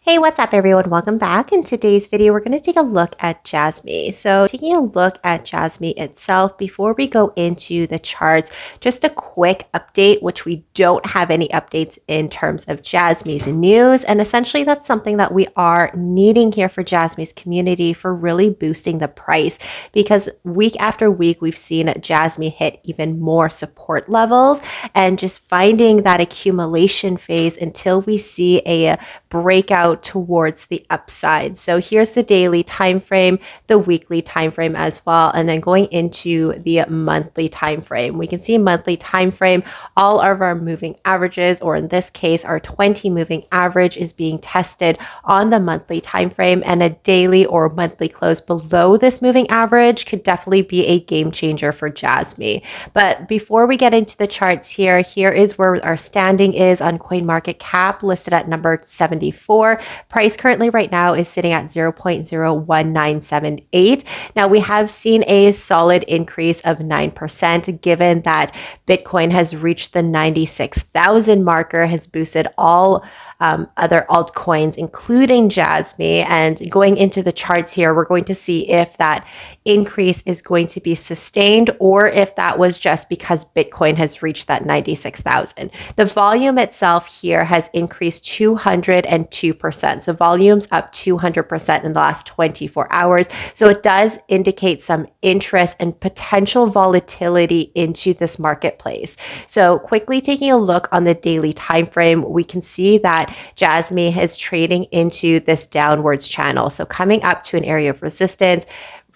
Hey, what's up everyone? Welcome back. In today's video, we're going to take a look at Jasmy. So taking a look at Jasmy itself, before we go into the charts, just a quick update, which we don't have any updates in terms of Jasmy's news. And essentially that's something that we are needing here for Jasmy's community for really boosting the price, because week after week, we've seen Jasmy hit even more support levels and just finding that accumulation phase until we see a breakout towards the upside. So here's the daily time frame, the weekly time frame as well, and then going into the monthly time frame. We can see monthly time frame, all of our moving averages, or in this case our 20 moving average, is being tested on the monthly time frame, and a daily or monthly close below this moving average could definitely be a game changer for Jasmy. But before we get into the charts here is where our standing is on CoinMarketCap, listed at number 74. Price currently right now is sitting at 0.01978. Now we have seen a solid increase of 9% given that Bitcoin has reached the 96,000 marker, has boosted all other altcoins, including Jasmy. And going into the charts here, we're going to see if that increase is going to be sustained or if that was just because Bitcoin has reached that 96,000. The volume itself here has increased 202%. So volume's up 200% in the last 24 hours. So it does indicate some interest and potential volatility into this marketplace. So quickly taking a look on the daily time frame, we can see that Jasmy is trading into this downwards channel. So coming up to an area of resistance,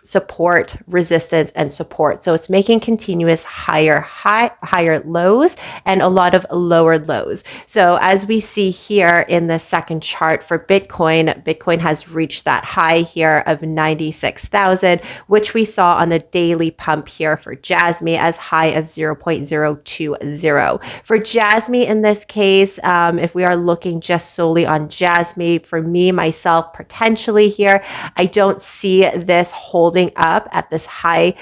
support, resistance, and support. So it's making continuous higher lows and a lot of lower lows. So as we see here in the second chart for Bitcoin has reached that high here of 96,000, which we saw on the daily pump here for Jasmy as high of 0.020. For Jasmy in this case, if we are looking just solely on Jasmy, for me, myself, potentially here, I don't see this holding up at this high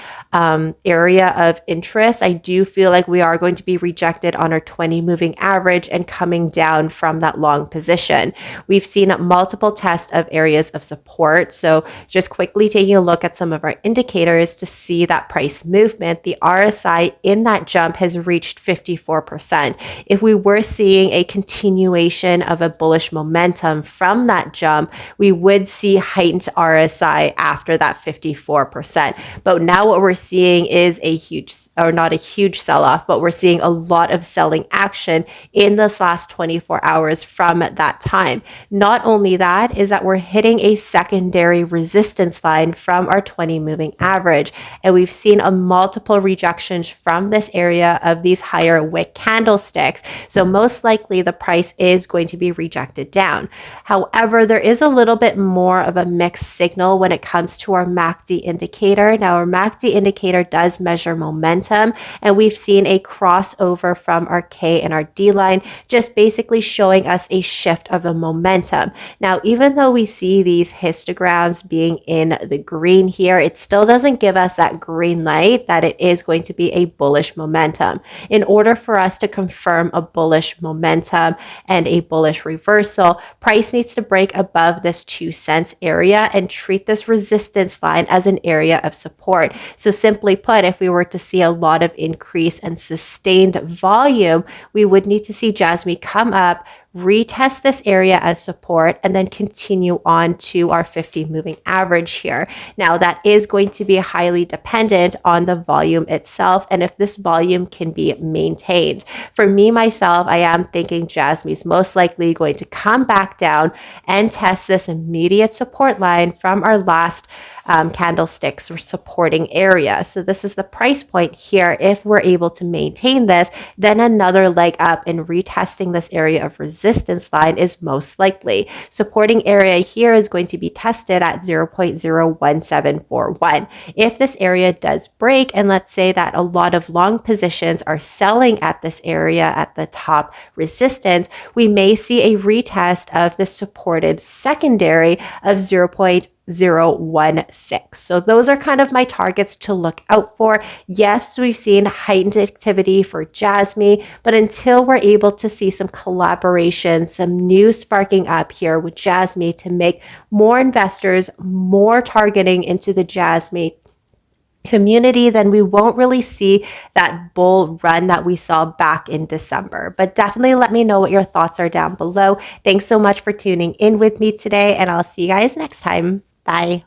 area of interest. I do feel like we are going to be rejected on our 20 moving average and coming down from that long position. We've seen multiple tests of areas of support. So just quickly taking a look at some of our indicators to see that price movement, the RSI in that jump has reached 54%. If we were seeing a continuation of a bullish momentum from that jump, we would see heightened RSI after that 54%. But now what we're seeing is a huge, or not a huge sell-off, but we're seeing a lot of selling action in this last 24 hours from that time. Not only that, is that we're hitting a secondary resistance line from our 20 moving average. And we've seen a multiple rejections from this area of these higher wick candlesticks. So most likely the price is going to be rejected down. However, there is a little bit more of a mixed signal when it comes to our MACD indicator. Now our MACD indicator does measure momentum, and we've seen a crossover from our K and our D line, just basically showing us a shift of a momentum. Now, even though we see these histograms being in the green here, it still doesn't give us that green light that it is going to be a bullish momentum. In order for us to confirm a bullish momentum and a bullish reversal, price needs to break above this 2 cents area and treat this resistance line as an area of support. So simply put, if we were to see a lot of increase and sustained volume, we would need to see Jasmy come up, retest this area as support, and then continue on to our 50 moving average here. Now that is going to be highly dependent on the volume itself and if this volume can be maintained. For me, myself, I am thinking Jasmy's most likely going to come back down and test this immediate support line from our last candlesticks or supporting area. So this is the price point here. If we're able to maintain this, then another leg up in retesting this area of resistance line is most likely. Supporting area here is going to be tested at 0.01741. If this area does break, and let's say that a lot of long positions are selling at this area at the top resistance, we may see a retest of the supported secondary of 0.01741. 0.016. So those are kind of my targets to look out for. Yes, we've seen heightened activity for Jasmy, but until we're able to see some collaboration, some new sparking up here with Jasmy to make more investors more targeting into the Jasmy community, then we won't really see that bull run that we saw back in December. But definitely let me know what your thoughts are down below. Thanks so much for tuning in with me today, and I'll see you guys next time. Bye.